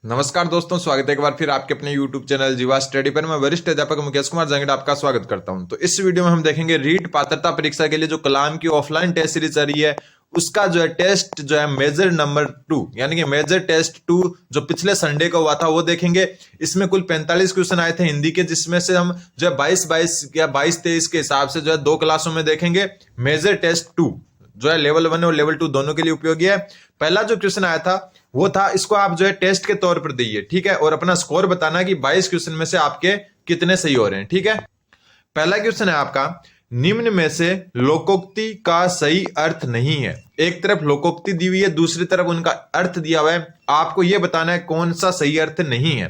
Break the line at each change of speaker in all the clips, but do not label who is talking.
नमस्कार दोस्तों, स्वागत है एक बार फिर आपके अपने YouTube चैनल जीवा स्टडी पर। मैं वरिष्ठ अध्यापक मुकेश कुमार जंगड़ आपका स्वागत करता हूं। तो इस वीडियो में हम देखेंगे रीट पात्रता परीक्षा के लिए जो कलाम की ऑफलाइन टेस्ट सीरीज चल रही है उसका जो है टेस्ट जो है मेजर नंबर 2 यानी कि मेजर टेस्ट 2 जो पिछले संडे को हुआ था वो देखेंगे। इसमें कुल 45 क्वेश्चन आए थे हिंदी के, जिसमें से हम जो है 22 या 22-23 के हिसाब से जो है 2 क्लासों में देखेंगे। मेजर टेस्ट 2 जो है लेवल 1 और लेवल 2 दोनों के लिए उपयोगी है। पहला जो क्वेश्चन आया था वो था, इसको आप जो है टेस्ट के तौर पर दिए, ठीक है, और अपना स्कोर बताना कि 22 क्वेश्चन में से आपके कितने सही हो रहे हैं, ठीक है। पहला क्वेश्चन है आपका, निम्न में से लोकोक्ति का सही अर्थ नहीं है। एक तरफ लोकोक्ति दी हुई है, दूसरी तरफ उनका अर्थ दिया हुआ है, आपको यह बताना है कौन सा सही अर्थ नहीं है।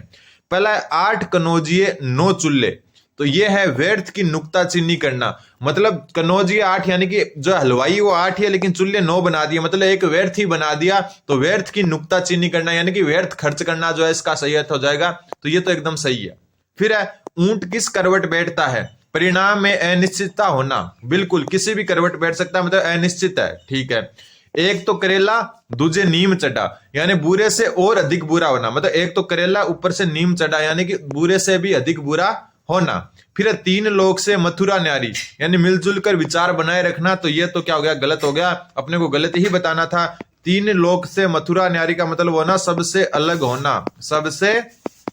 पहला है 8 कनौजिए 9 चूल्हे, तो ये है व्यर्थ की नुक्ताचीनी करना। मतलब कनौजिए 8 यानी कि जो हलवाई वो 8 है लेकिन चूल्हे 9 बना दिए, मतलब एक व्यर्थ ही बना दिया। तो व्यर्थ की नुक्ताचीनी करना यानी कि व्यर्थ खर्च करना जो है इसका सही अर्थ हो जाएगा। तो ये तो एकदम सही है। फिर है ऊंट किस करवट बैठता है, परिणाम में अनिश्चितता होना। बिल्कुल किसी भी करवट बैठ सकता है, मतलब अनिश्चित है, ठीक है। एक तो करेला दूजे नीम चढ़ा यानी बुरे से और अधिक बुरा होना। मतलब एक तो करेला ऊपर से नीम चढ़ा यानी कि बुरे से भी अधिक बुरा होना। फिर 3 लोग से मथुरा न्यारी यानी मिलजुल कर विचार बनाए रखना। तो ये तो क्या हो गया, गलत हो गया, अपने को गलत ही बताना था। 3 लोग से मथुरा न्यारी का मतलब होना सबसे अलग होना, सबसे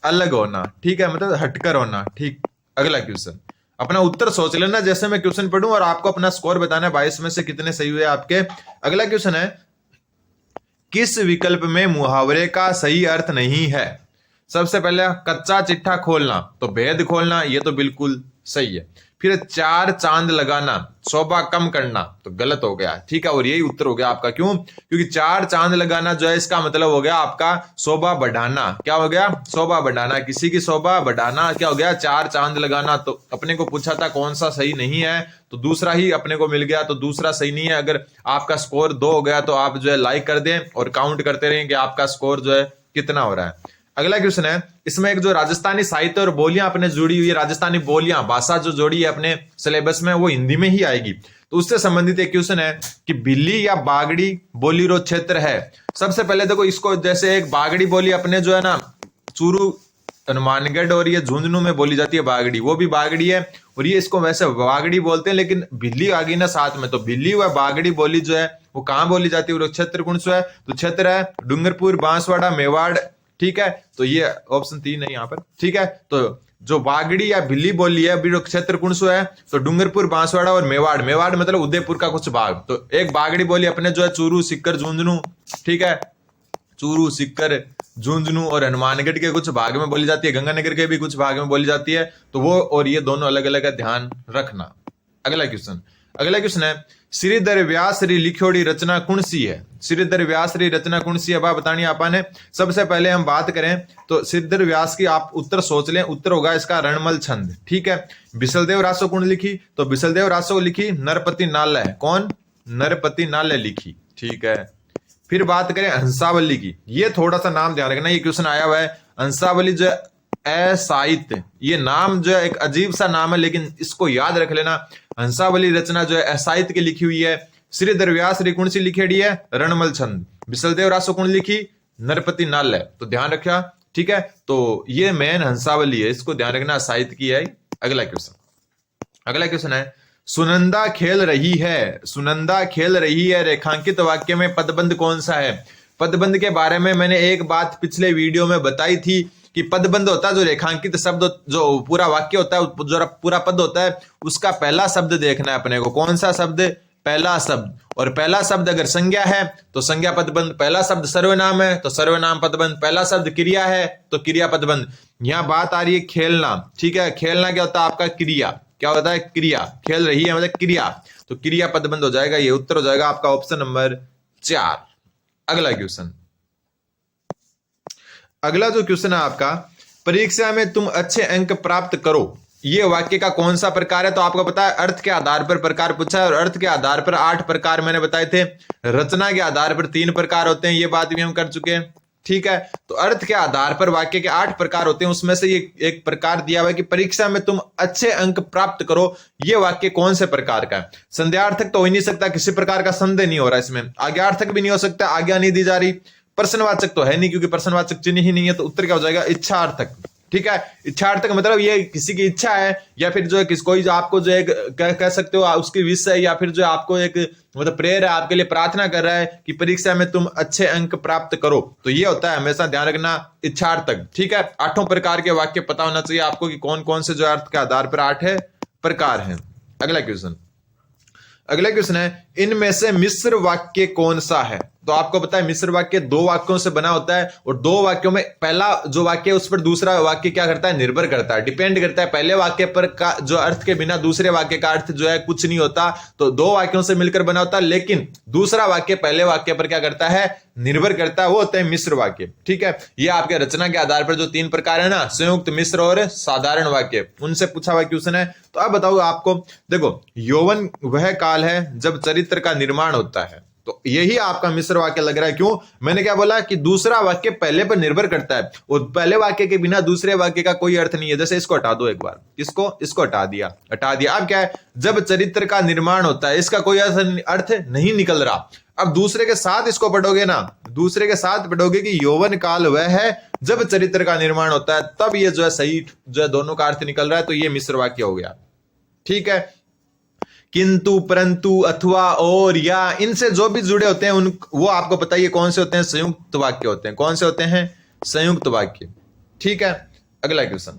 अलग होना, ठीक है, मतलब हटकर होना, ठीक। अगला क्वेश्चन अपना उत्तर सोच लेना जैसे मैं क्वेश्चन पढ़ूं और आपको अपना स्कोर बताना है 22 में से कितने सही हुए आपके। अगला क्वेश्चन है, किस विकल्प में मुहावरे का सही अर्थ नहीं है। सबसे पहले कच्चा चिट्ठा खोलना, तो भेद खोलना, ये तो बिल्कुल सही है। फिर 4 चांद लगाना, शोभा कम करना, तो गलत हो गया, ठीक है, और यही उत्तर हो गया आपका। क्यों? क्योंकि 4 चांद लगाना जो है इसका मतलब हो गया आपका शोभा बढ़ाना। क्या हो गया? शोभा बढ़ाना, किसी की शोभा बढ़ाना क्या हो गया? 4 चांद लगाना। तो अपने को पूछा था कौन सा सही नहीं है, तो दूसरा ही अपने को मिल गया, तो दूसरा सही नहीं है। अगर आपका स्कोर 2 हो गया तो आप जो है लाइक कर दें और काउंट करते रहें कि आपका स्कोर जो है कितना हो रहा है। अगला क्वेश्चन है, इसमें एक जो राजस्थानी साहित्य और बोलियां अपने जुड़ी हुई है, राजस्थानी बोलियां भाषा जो जोड़ी है अपने सिलेबस में वो हिंदी में ही आएगी। तो उससे संबंधित एक क्वेश्चन है कि भिल्ली या बागड़ी बोलीरो क्षेत्र है। सबसे पहले देखो इसको, जैसे एक बागड़ी बोली अपने जो है ना चूरू हनुमानगढ़ और ये झुंझुनू में बोली जाती है बागड़ी, वो भी बागड़ी है और ये इसको वैसे बागड़ी बोलते हैं, लेकिन भिल्ली आ गई ना साथ में, तो भिल्ली व बागड़ी बोली जो है वो कहां बोली जाती है और क्षेत्र कौन सा है? तो क्षेत्र है डूंगरपुर, बांसवाड़ा, मेवाड़, ठीक है। तो ये ऑप्शन 3 है यहाँ पर, ठीक है। तो जो बागड़ी या भिल्ली बोली है अभी क्षेत्र कौन सा है? तो डूंगरपुर, बांसवाड़ा और मेवाड़। मेवाड़ मतलब उदयपुर का कुछ भाग। तो एक बागड़ी बोली अपने जो है चूरू, सिक्कर, झुंझुनू, ठीक है, चूरू, सिक्कर, झुंझुनू और हनुमानगढ़ के कुछ भाग में बोली जाती है, गंगानगर के भी कुछ भाग में बोली जाती है। तो वो और ये दोनों अलग अलग है, ध्यान रखना। अगला क्वेश्चन है, श्रीधर व्यास री लिखोड़ी रचना कौन सी है? श्रीधर व्यास री रचना कौन सी है बतानी आपने। सबसे पहले हम बात करें तो श्रीधर व्यास की आप उत्तर सोच लें, उत्तर होगा इसका रणमल छंद, ठीक है। बिसलदेव रासो कौन लिखी? तो बिसलदेव रासो लिखी नरपति नालय। कौन? नरपति नालय लिखी, ठीक है। फिर बात करें हंसावली की, ये थोड़ा सा नाम ध्यान रखना, ये क्वेश्चन आया हुआ है। हंसावली जो असाहित्य, ये नाम जो है एक अजीब सा नाम है लेकिन इसको याद रख लेना। हंसावली रचना जो है असाहित्य की लिखी हुई है। श्रीधर व्यास री कौन सी लिखेड़ी है? रणमल छंद। बिसलदेव रासो कौन लिखी? नरपति नालय। तो ध्यान रखा, ठीक है। तो ये मेन हंसावली है, इसको ध्यान रखना, साहित्य की है। अगला क्वेश्चन है, सुनंदा खेल रही है, सुनंदा खेल रही है रेखांकित वाक्य में पदबंध कौन सा है? पदबंध के बारे में मैंने एक बात पिछले वीडियो में बताई थी कि पदबंध होता है जो रेखांकित शब्द, जो पूरा वाक्य होता है, जो पूरा पद होता है उसका पहला शब्द देखना है अपने को। कौन सा शब्द? पहला शब्द। और पहला शब्द अगर संज्ञा है तो संज्ञा पदबंध, पहला शब्द सर्वनाम है तो सर्वनाम पदबंध, पहला शब्द क्रिया है तो क्रिया पदबंध। यहां बात आ रही है खेलना, ठीक है। खेलना क्या होता है आपका? क्रिया। क्या होता है? क्रिया। खेल रही है मतलब क्रिया, तो क्रिया पदबंध हो जाएगा, ये उत्तर हो जाएगा आपका ऑप्शन नंबर 4। अगला जो क्वेश्चन है आपका, परीक्षा में तुम अच्छे अंक प्राप्त करो, ये वाक्य का कौन सा प्रकार है? तो आपको पता है अर्थ के आधार पर प्रकार पूछा है और अर्थ के आधार पर 8 प्रकार मैंने बताए थे। रचना के आधार पर 3 प्रकार होते हैं, ये बात भी हम कर चुके हैं, ठीक है। तो अर्थ के आधार पर वाक्य के 8 प्रकार होते हैं, उसमें से ये एक प्रकार दिया हुआ है कि परीक्षा में तुम अच्छे अंक प्राप्त करो, ये वाक्य कौन से प्रकार का है? संध्यार्थक तो हो ही नहीं सकता, किसी प्रकार का संदेह नहीं हो रहा इसमें। आज्ञार्थक भी नहीं हो सकता, आज्ञा नहीं दी जा रही। प्रश्नवाचक तो है नहीं क्योंकि प्रश्नवाचक चिन्ह ही नहीं है, तो उत्तर क्या हो जाएगा, इच्छार्थक। ठीक है, इच्छार्थक मतलब ये किसी की इच्छा है या फिर जो है कोई जो आपको जो एक कह सकते हो उसकी विश है, या फिर जो आपको एक मतलब प्रेयर है, आपके लिए प्रार्थना कर रहा है कि परीक्षा में तुम अच्छे अंक प्राप्त करो, तो ये होता है, हमेशा ध्यान रखना, इच्छार्थक। ठीक है, 8 प्रकार के वाक्य पता होना चाहिए आपको कि कौन कौन से जो अर्थ के आधार पर 8 प्रकार हैं। अगला क्वेश्चन है, इनमें से मिश्र वाक्य कौन सा है? तो आपको पता है मिश्र वाक्य 2 वाक्यों से बना होता है, और 2 वाक्यों में पहला जो वाक्य है उस पर दूसरा वाक्य क्या करता है, निर्भर करता है, डिपेंड करता है। पहले वाक्य पर का जो अर्थ के बिना दूसरे वाक्य का अर्थ जो है कुछ नहीं होता, तो 2 वाक्यों से मिलकर बना होता है, लेकिन दूसरा वाक्य पहले वाक्य पर क्या करता है, निर्भर करता है, वो होता है मिश्र वाक्य। ठीक है, ये आपके रचना के आधार पर जो 3 प्रकार है ना, संयुक्त, मिश्र और साधारण वाक्य, उनसे पूछा हुआ क्वेश्चन है। तो अब बताओ आपको, देखो यौवन वह काल है जब चरित्र का निर्माण होता है, तो यही आपका मिश्र वाक्य लग रहा है। क्यों? मैंने क्या बोला कि दूसरा वाक्य पहले पर निर्भर करता है, और पहले वाक्य के बिना दूसरे वाक्य का कोई अर्थ नहीं है। जैसे इसको हटा दो एक बार, इसको हटा दिया। अब क्या है, जब चरित्र का निर्माण होता है, इसका कोई अर्थ नहीं निकल रहा। अब दूसरे के साथ इसको पढ़ोगे ना, दूसरे के साथ पढ़ोगे कि यौवन काल वह है जब चरित्र का निर्माण होता है, तब ये जो है सही जो है दोनों का अर्थ निकल रहा है, तो ये मिश्र वाक्य हो गया। ठीक है, किंतु, परंतु, अथवा, और, या, इनसे जो भी जुड़े होते हैं उन वो आपको पता ही है कौन से होते हैं, संयुक्त वाक्य होते हैं। कौन से होते हैं, संयुक्त वाक्य। ठीक है, अगला क्वेश्चन,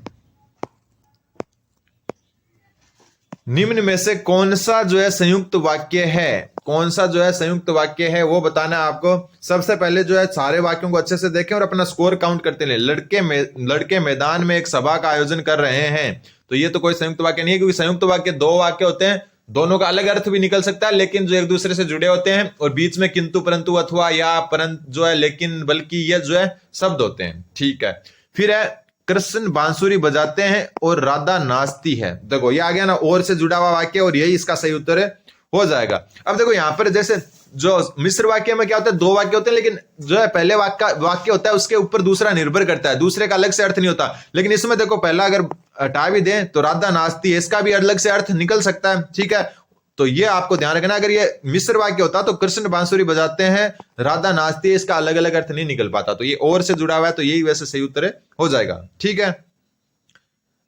निम्न में से कौन सा जो है संयुक्त वाक्य है, कौन सा जो है संयुक्त वाक्य है वो बताना है आपको। सबसे पहले जो है सारे वाक्यों को अच्छे से देखें और अपना स्कोर काउंट करते हैं। लड़के मैदान में एक सभा का आयोजन कर रहे हैं, तो ये तो कोई संयुक्त वाक्य नहीं है, क्योंकि संयुक्त वाक्य 2 वाक्य होते हैं, दोनों का अलग अर्थ भी निकल सकता है, लेकिन जो एक दूसरे से जुड़े होते हैं, और बीच में किंतु, परंतु, अथवा, या, परंतु जो है, लेकिन, बल्कि, ये जो है शब्द होते हैं। ठीक है, फिर है कृष्ण बांसुरी बजाते हैं और राधा नाचती है। देखो ये आ गया ना, और से जुड़ा हुआ वाक्य, और यही इसका सही उत्तर हो जाएगा। अब देखो यहां पर जैसे जो मिश्र वाक्य में क्या होता है, 2 वाक्य होते हैं, लेकिन जो है पहले वाक्य होता है उसके ऊपर दूसरा निर्भर करता है, दूसरे का अलग से अर्थ नहीं होता। लेकिन इसमें देखो पहला अगर हटा भी दें तो राधा नाचती है, इसका भी अलग से अर्थ निकल सकता है। ठीक है, तो ये आपको ध्यान रखना, अगर ये मिश्र वाक्य होता तो कृष्ण बांसुरी बजाते हैं, राधा नाचती है, इसका अलग अलग अर्थ नहीं निकल पाता, तो ये और से जुड़ा हुआ है, तो यही वैसे सही उत्तर हो जाएगा। ठीक है,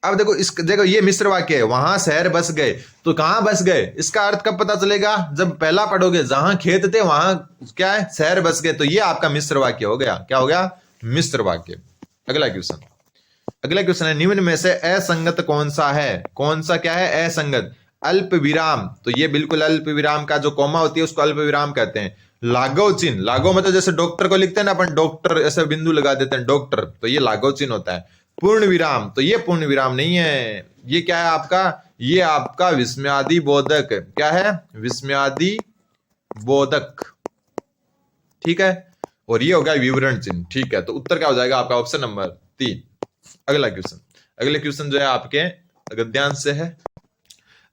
अब देखो ये मिश्र वाक्य है, वहां शहर बस गए, तो कहां बस गए, इसका अर्थ कब पता चलेगा, जब पहला पढ़ोगे, जहां खेत थे वहां क्या है, शहर बस गए, तो ये आपका मिश्र वाक्य हो गया। क्या हो गया, मिश्र वाक्य। अगला क्वेश्चन है, निम्न में से असंगत कौन सा है? कौन सा क्या है, असंगत? अल्प विराम, तो ये बिल्कुल अल्प विराम का जो कॉमा होती है उसको अल्प विराम कहते हैं। लागव चिन्ह, लागव मतलब जैसे डॉक्टर को लिखते हैं ना अपन, डॉक्टर ऐसे बिंदु लगा देते हैं डॉक्टर, तो ये लागव चिन्ह होता है। पूर्ण विराम, तो ये पूर्ण विराम नहीं है, ये क्या है आपका, ये आपका विस्मयादि बोधक। क्या है, विस्मयादि बोधक। ठीक है, और ये हो गया विवरण चिन्ह। ठीक है, तो उत्तर क्या हो जाएगा आपका, ऑप्शन नंबर 3। अगले क्वेश्चन जो है आपके गद्यांश से है।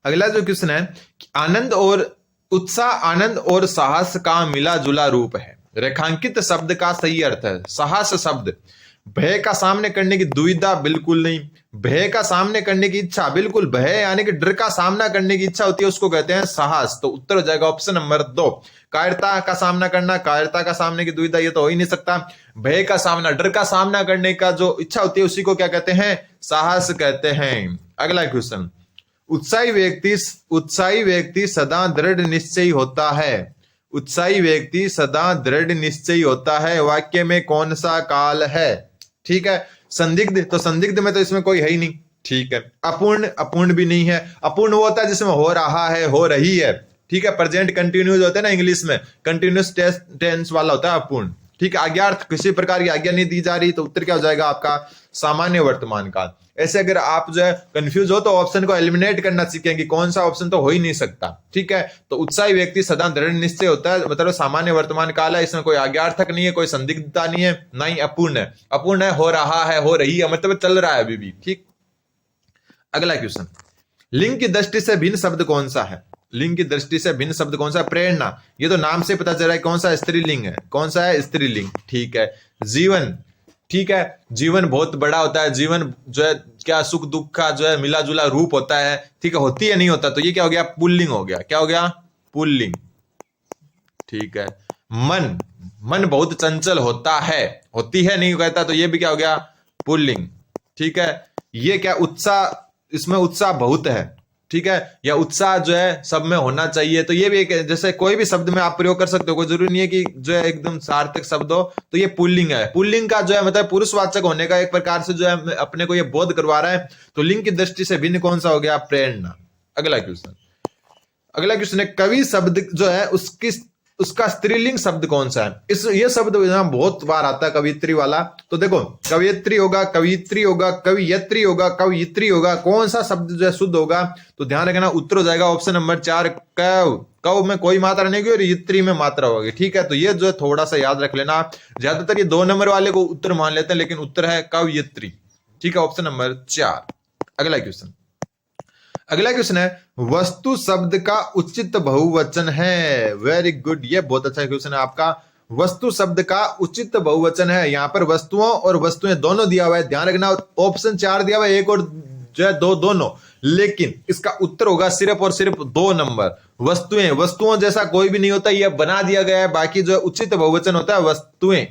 अगला जो क्वेश्चन है, आनंद और उत्साह, आनंद और साहस का मिला जुला रूप है। रेखांकित शब्द का सही अर्थ है साहस शब्द। भय का सामने करने की दुविधा, बिल्कुल नहीं। भय का सामने करने की इच्छा, बिल्कुल। भय यानी कि डर का सामना करने की इच्छा होती है, उसको कहते हैं साहस, तो उत्तर हो जाएगा ऑप्शन नंबर 2। कायरता का सामना करना, कायरता का सामने की दुविधा, ये तो हो ही नहीं सकता। भय का सामना, डर का सामना करने का जो इच्छा होती है उसी को क्या कहते हैं, साहस कहते हैं। अगला क्वेश्चन, उत्साही व्यक्ति सदा दृढ़ निश्चयी होता है। उत्साही व्यक्ति सदा दृढ़ निश्चयी होता है, वाक्य में कौन सा काल है? ठीक है, संदिग्ध, तो संदिग्ध में तो इसमें कोई है ही नहीं। ठीक है, अपूर्ण, अपूर्ण भी नहीं है। अपूर्ण वो होता है जिसमें हो रहा है, हो रही है। ठीक है, प्रेजेंट कंटिन्यूस होता है ना इंग्लिश में, कंटिन्यूस टेंस वाला होता है अपूर्ण। ठीक है, आज्ञार्थ, किसी प्रकार की आज्ञा नहीं दी जा रही, तो उत्तर क्या हो जाएगा आपका, सामान्य वर्तमान काल। ऐसे अगर आप जो है कंफ्यूज हो तो ऑप्शन को एलिमिनेट करना सीखें कि कौन सा ऑप्शन तो हो ही नहीं सकता। ठीक है, तो उत्साही व्यक्ति सदा दृढ़ निश्चय होता है, मतलब सामान्य वर्तमान काल है, इसमें कोई आज्ञार्थक नहीं है, कोई संदिग्धता नहीं है, ना ही अपूर्ण है। अपूर्ण है हो रहा है, हो रही है, मतलब चल रहा है अभी भी। ठीक, अगला क्वेश्चन, लिंग की दृष्टि से भिन्न शब्द कौन सा है? लिंग की दृष्टि से भिन्न शब्द कौन सा? प्रेरणा, ये तो नाम से पता चल रहा है कौन सा स्त्रीलिंग है। कौन सा है? स्त्रीलिंग। ठीक है, जीवन, ठीक है, जीवन बहुत बड़ा होता है, जीवन जो है क्या सुख दुख का जो है मिला जुला रूप होता है। ठीक है, होती है नहीं होता, तो ये क्या हो गया, पुल्लिंग हो गया। क्या हो गया, पुल्लिंग। ठीक है, मन, मन बहुत चंचल होता है, होती है नहीं कहता, तो ये भी क्या हो गया पुल्लिंग। ठीक है, ये क्या उत्साह, इसमें उत्साह बहुत है। ठीक है, या उत्साह जो है सब में होना चाहिए, तो ये भी एक, जैसे कोई भी शब्द में आप प्रयोग कर सकते हो, कोई जरूरी नहीं है कि जो है एकदम सार्थक शब्द हो। तो ये पुल्लिंग है, पुल्लिंग का जो है मतलब पुरुषवाचक होने का एक प्रकार से जो है अपने को ये बोध करवा रहा है। तो लिंग की दृष्टि से भिन्न कौन सा हो गया, प्रेरणा। अगला क्वेश्चन, अगला क्वेश्चन है कवि शब्द जो है उसका स्त्रीलिंग शब्द कौन सा है। ये शब्द बहुत बार आता है कवियत्री वाला। तो देखो कवियत्री होगा, कवियत्री होगा, कवियत्री होगा, कवियत्री होगा, कौन सा शब्द जो है शुद्ध होगा। तो ध्यान रखना उत्तर हो जाएगा ऑप्शन नंबर 4 कव। कव में कोई मात्रा नहीं होगी और यत्री में मात्रा होगी। ठीक है, तो ये जो है थोड़ा सा याद रख लेना। ज्यादातर ये 2 नंबर वाले को उत्तर मान लेते हैं, लेकिन उत्तर है कवियत्री। ठीक है, ऑप्शन नंबर 4। अगला क्वेश्चन, अगला क्वेश्चन है वस्तु शब्द का उचित बहुवचन है। वेरी गुड, ये बहुत अच्छा क्वेश्चन है आपका। वस्तु शब्द का उचित बहुवचन है। यहां पर वस्तुओं और वस्तुएं दोनों दिया हुआ है, ध्यान रखना। ऑप्शन 4 दिया हुआ है, 1 और जो है 2 दोनों, लेकिन इसका उत्तर होगा सिर्फ और सिर्फ 2 नंबर। वस्तुएं, वस्तुओं जैसा कोई भी नहीं होता, यह बना दिया गया है। बाकी जो है उचित बहुवचन होता है वस्तुएं।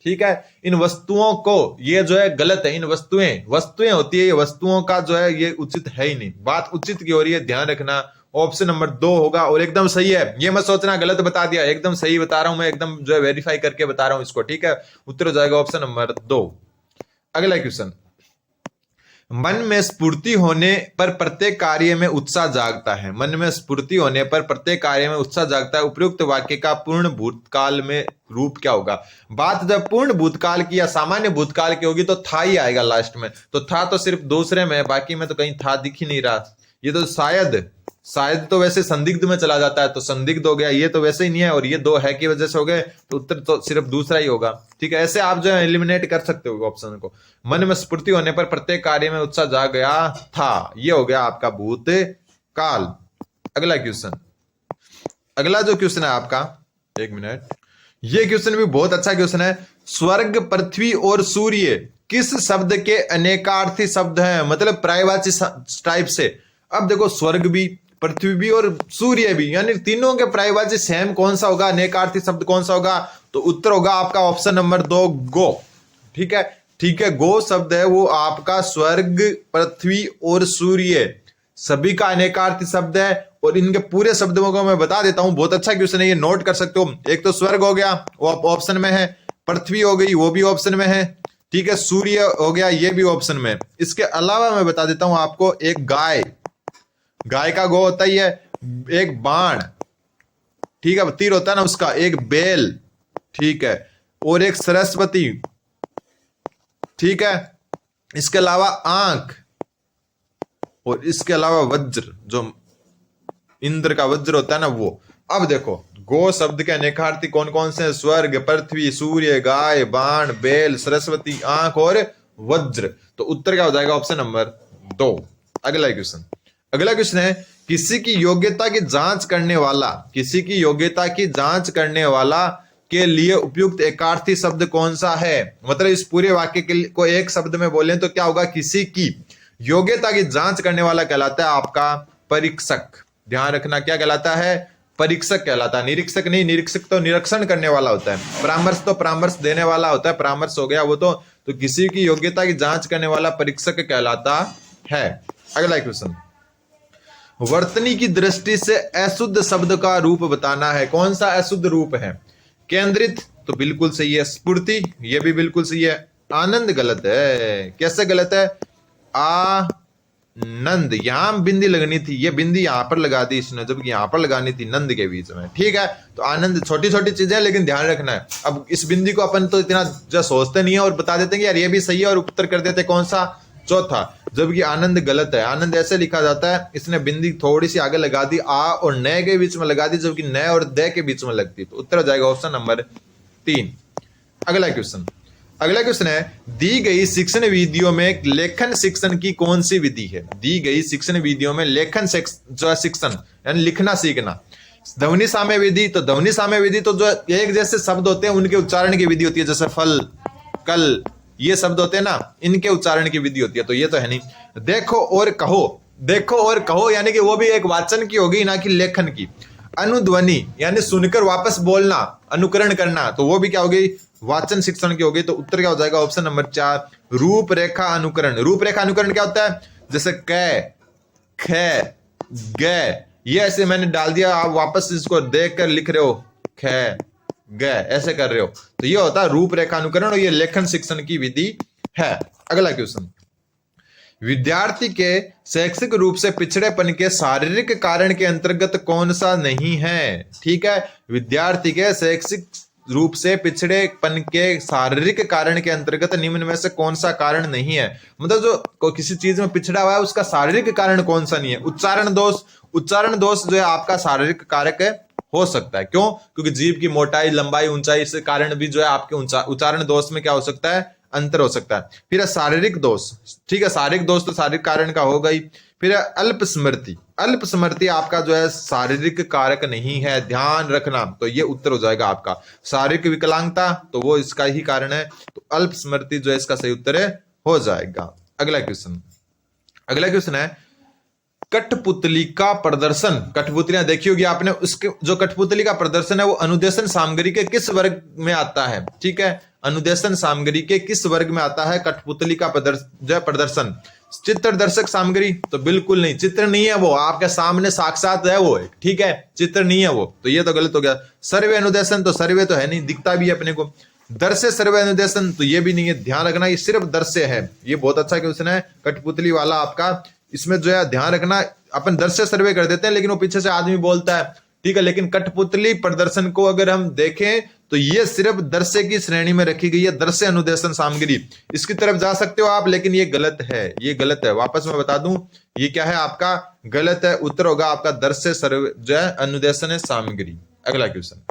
ठीक है, इन वस्तुओं को, ये जो है गलत है, इन वस्तुएं होती है, ये वस्तुओं का जो है ये उचित है ही नहीं। बात उचित की हो रही है, ध्यान रखना। ऑप्शन नंबर 2 होगा और एकदम सही है। ये मत सोचना गलत बता दिया, एकदम सही बता रहा हूं मैं, एकदम जो है वेरीफाई करके बता रहा हूं इसको। ठीक है, उत्तर हो जाएगा ऑप्शन नंबर 2। अगला क्वेश्चन, मन में स्फूर्ति होने पर प्रत्येक कार्य में उत्साह जागता है। मन में स्फूर्ति होने पर प्रत्येक कार्य में उत्साह जागता है। उपयुक्त वाक्य का पूर्ण भूतकाल में रूप क्या होगा। बात जब पूर्ण भूतकाल की या सामान्य भूतकाल की होगी तो था ही आएगा लास्ट में। तो था तो सिर्फ दूसरे में, बाकी में तो कहीं था दिख ही नहीं रहा। ये तो शायद तो वैसे संदिग्ध में चला जाता है, तो संदिग्ध हो गया। ये तो वैसे ही नहीं है, और ये 2 है की वजह से हो गए, तो उत्तर तो सिर्फ दूसरा ही होगा। ठीक है, ऐसे आप जो है एलिमिनेट कर सकते हो ऑप्शन को। मन में स्फूर्ति होने पर प्रत्येक कार्य में उत्साह जाग गया था, ये हो गया आपका भूतकाल। अगला क्वेश्चन, अगला जो क्वेश्चन है आपका, 1 मिनट, ये क्वेश्चन भी बहुत अच्छा क्वेश्चन है। स्वर्ग, पृथ्वी और सूर्य किस शब्द के अनेकार्थी शब्द हैं, मतलब पर्यायवाची टाइप से। अब देखो स्वर्ग भी, पृथ्वी भी और सूर्य भी, यानी तीनों के पर्यायवाची सेम कौन सा होगा, अनेकार्थी शब्द कौन सा होगा। तो उत्तर होगा आपका ऑप्शन नंबर 2 गो। ठीक है, ठीक है, गो शब्द है वो आपका स्वर्ग, पृथ्वी और सूर्य सभी का अनेकार्थी शब्द है। और इनके पूरे शब्दों को मैं बता देता हूं, बहुत अच्छा क्वेश्चन है, ये नोट कर सकते हो। एक तो स्वर्ग हो गया, वो ऑप्शन में है। पृथ्वी हो गई, वो भी ऑप्शन में है। ठीक है, सूर्य हो गया, ये भी ऑप्शन में है। इसके अलावा मैं बता देता हूं आपको, एक गाय का गो होता ही है, एक बाण, ठीक है, तीर होता है ना उसका, एक बेल, ठीक है, और एक सरस्वती। ठीक है, इसके अलावा आंख, और इसके अलावा वज्र, जो इंद्र का वज्र होता है ना वो। अब देखो गो शब्द के अनेकार्थी कौन कौन से हैं, स्वर्ग, पृथ्वी, सूर्य, गाय, बाण, बेल, सरस्वती, आंख और वज्र। तो उत्तर क्या हो जाएगा, ऑप्शन नंबर 2। अगला क्वेश्चन, अगला क्वेश्चन है किसी की योग्यता की जांच करने वाला, किसी की योग्यता की जांच करने वाला के लिए उपयुक्त एकार्थी शब्द कौन सा है। मतलब इस पूरे वाक्य के को एक शब्द में बोले तो क्या होगा, किसी की योग्यता की जांच करने वाला कहलाता है आपका परीक्षक। ध्यान रखना, क्या कहलाता है, परीक्षक कहलाता है, निरीक्षक नहीं। निरीक्षक तो निरीक्षण करने वाला होता है, परामर्श तो परामर्श देने वाला होता है, परामर्श हो गया वो तो किसी की योग्यता की जांच करने वाला परीक्षक कहलाता है। अगला क्वेश्चन, वर्तनी की दृष्टि से अशुद्ध शब्द का रूप बताना है। कौन सा अशुद्ध रूप है, केंद्रित तो बिल्कुल सही है, स्फूर्ति ये भी बिल्कुल सही है, आनंद गलत है। कैसे गलत है, आनंद, यहां बिंदी लगनी थी, ये बिंदी यहां पर लगा दी इसने, जबकि यहां पर लगानी थी नंद के बीच में। ठीक है, तो आनंद, छोटी छोटी चीजें लेकिन ध्यान रखना है। अब इस बिंदी को अपन तो इतना जो सोचते नहीं है और बता देते हैं कि यार ये भी सही है, और उत्तर कर देते कौन सा, चौथा, जबकि आनंद गलत है। आनंद ऐसे लिखा जाता है, इसने बिंदी थोड़ी सी आगे लगा दी, आ और न के बीच में लगा दी, जबकि न और द के बीच में लगती। तो उत्तर हो जाएगा ऑप्शन नंबर 3। अगला क्वेश्चन, अगला क्वेश्चन है दी गई शिक्षण विधियों में लेखन शिक्षण की कौन सी विधि है। दी गई शिक्षण विधियों में लेखन जो शिक्षण यानी लिखना सीखना, ध्वनि साम्य विधि। तो ध्वनि साम्य विधि तो जो एक जैसे शब्द होते हैं उनके उच्चारण की विधि होती है, जैसे फल, कल, ये शब्द होते हैं ना, इनके उच्चारण की विधि होती है। तो ये तो है नहीं। देखो और कहो, देखो और कहो यानी कि वो भी एक वाचन की होगी, ना कि लेखन की। अनुध्वनि यानी सुनकर वापस बोलना, अनुकरण करना, तो वो भी क्या हो गई, वाचन शिक्षण की हो गई। तो उत्तर क्या हो जाएगा, ऑप्शन नंबर 4 रूपरेखा अनुकरण। रूपरेखा अनुकरण क्या होता है, जैसे क, ख, ग, ये ऐसे मैंने डाल दिया, आप वापस इसको देख कर लिख रहे हो, ख, ग, ऐसे कर रहे हो, तो ये होता है रूपरेखा अनुकरण और ये लेखन शिक्षण की विधि है। अगला क्वेश्चन, विद्यार्थी के शैक्षिक रूप से पिछड़ेपन के शारीरिक कारण के अंतर्गत कौन सा नहीं है। ठीक है, विद्यार्थी के शैक्षिक रूप से पिछड़ेपन के शारीरिक कारण के अंतर्गत निम्न में से कौन सा कारण नहीं है। मतलब जो किसी चीज में पिछड़ा हुआ है उसका शारीरिक कारण कौन सा नहीं है। उच्चारण दोष, उच्चारण दोष जो है आपका शारीरिक कारक है, हो सकता है। क्यों, क्योंकि जीभ की मोटाई, लंबाई, ऊंचाई से कारण भी जो है आपके उच्चारण दोष में क्या हो सकता है, अंतर हो सकता है। फिर शारीरिक दोष, ठीक है, शारीरिक दोष तो शारीरिक कारण का हो गई। फिर अल्प स्मृति, अल्प स्मृति आपका जो है शारीरिक कारक नहीं है, ध्यान रखना, तो ये उत्तर हो जाएगा आपका। शारीरिक विकलांगता तो वो इसका ही कारण है, तो अल्प स्मृति जो है इसका सही उत्तर है, हो जाएगा। अगला क्वेश्चन, अगला क्वेश्चन है कठपुतली का प्रदर्शन। कठपुतलियां देखी होगी आपने, उसके जो कठपुतली का प्रदर्शन है वो अनुदेशन सामग्री के किस वर्ग में आता है। ठीक है, अनुदेशन सामग्री के किस वर्ग में आता है कठपुतली का प्रदर्शन। चित्र दर्शक सामग्री तो बिल्कुल नहीं, चित्र नहीं है वो, आपके सामने साक्षात है वो, ठीक है, चित्र नहीं है वो, तो ये तो गलत हो गया। सर्वे अनुदेशन तो सर्वे तो है नहीं, दिखता भी है अपने को। दृश्य सर्वे अनुदेशन तो ये भी नहीं है, ध्यान रखना ये सिर्फ दृश्य है। ये बहुत अच्छा क्वेश्चन है कठपुतली वाला आपका, इसमें जो है ध्यान रखना, अपन दृश्य सर्वे कर देते हैं लेकिन वो पीछे से आदमी बोलता है, ठीक है, लेकिन कठपुतली प्रदर्शन को अगर हम देखें तो ये सिर्फ दृश्य की श्रेणी में रखी गई है, दृश्य अनुदेशन सामग्री। इसकी तरफ जा सकते हो आप, लेकिन ये गलत है, ये गलत है। वापस मैं बता दूं, ये क्या है आपका, गलत है। उत्तर होगा आपका दृश्य सर्वे जो है अनुदेशन सामग्री। अगला क्वेश्चन,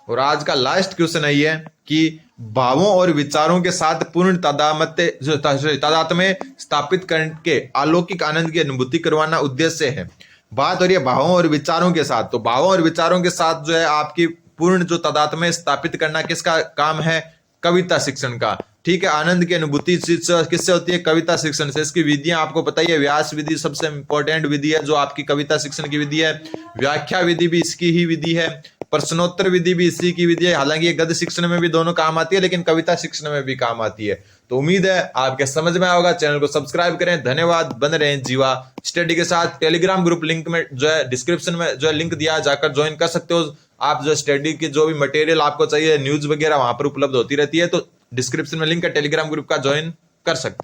और आज का लास्ट क्वेश्चन है ये कि भावों और विचारों के साथ पूर्ण तादात्म्य स्थापित करके अलौकिक आनंद की अनुभूति करवाना उद्देश्य है। बात हो रही है भावों और विचारों के साथ, तो भावों और विचारों के साथ जो है आपकी पूर्ण जो तादात्म्य स्थापित करना किसका काम है, कविता शिक्षण का। ठीक है, आनंद की अनुभूति किससे होती है, कविता शिक्षण से। इसकी विधियां आपको पता ही है, व्यास विधि सबसे इंपॉर्टेंट विधि है जो आपकी कविता शिक्षण की विधि है, व्याख्या विधि भी इसकी ही विधि है, प्रश्नोत्तर विधि भी इसी की विधि है। हालांकि ये गद्य शिक्षण में भी दोनों काम आती है, लेकिन कविता शिक्षण में भी काम आती है। तो उम्मीद है आपके समझ में आया होगा। चैनल को सब्सक्राइब करें। धन्यवाद। बने रहें जीवा स्टडी के साथ। टेलीग्राम ग्रुप लिंक में जो है डिस्क्रिप्शन में जो है लिंक दिया, जाकर ज्वाइन कर सकते हो। आप जो स्टडी की जो भी मटेरियल आपको चाहिए, न्यूज वगैरह वहां पर उपलब्ध होती रहती है, तो डिस्क्रिप्शन में लिंक है, टेलीग्राम ग्रुप का ज्वाइन कर सकते हो।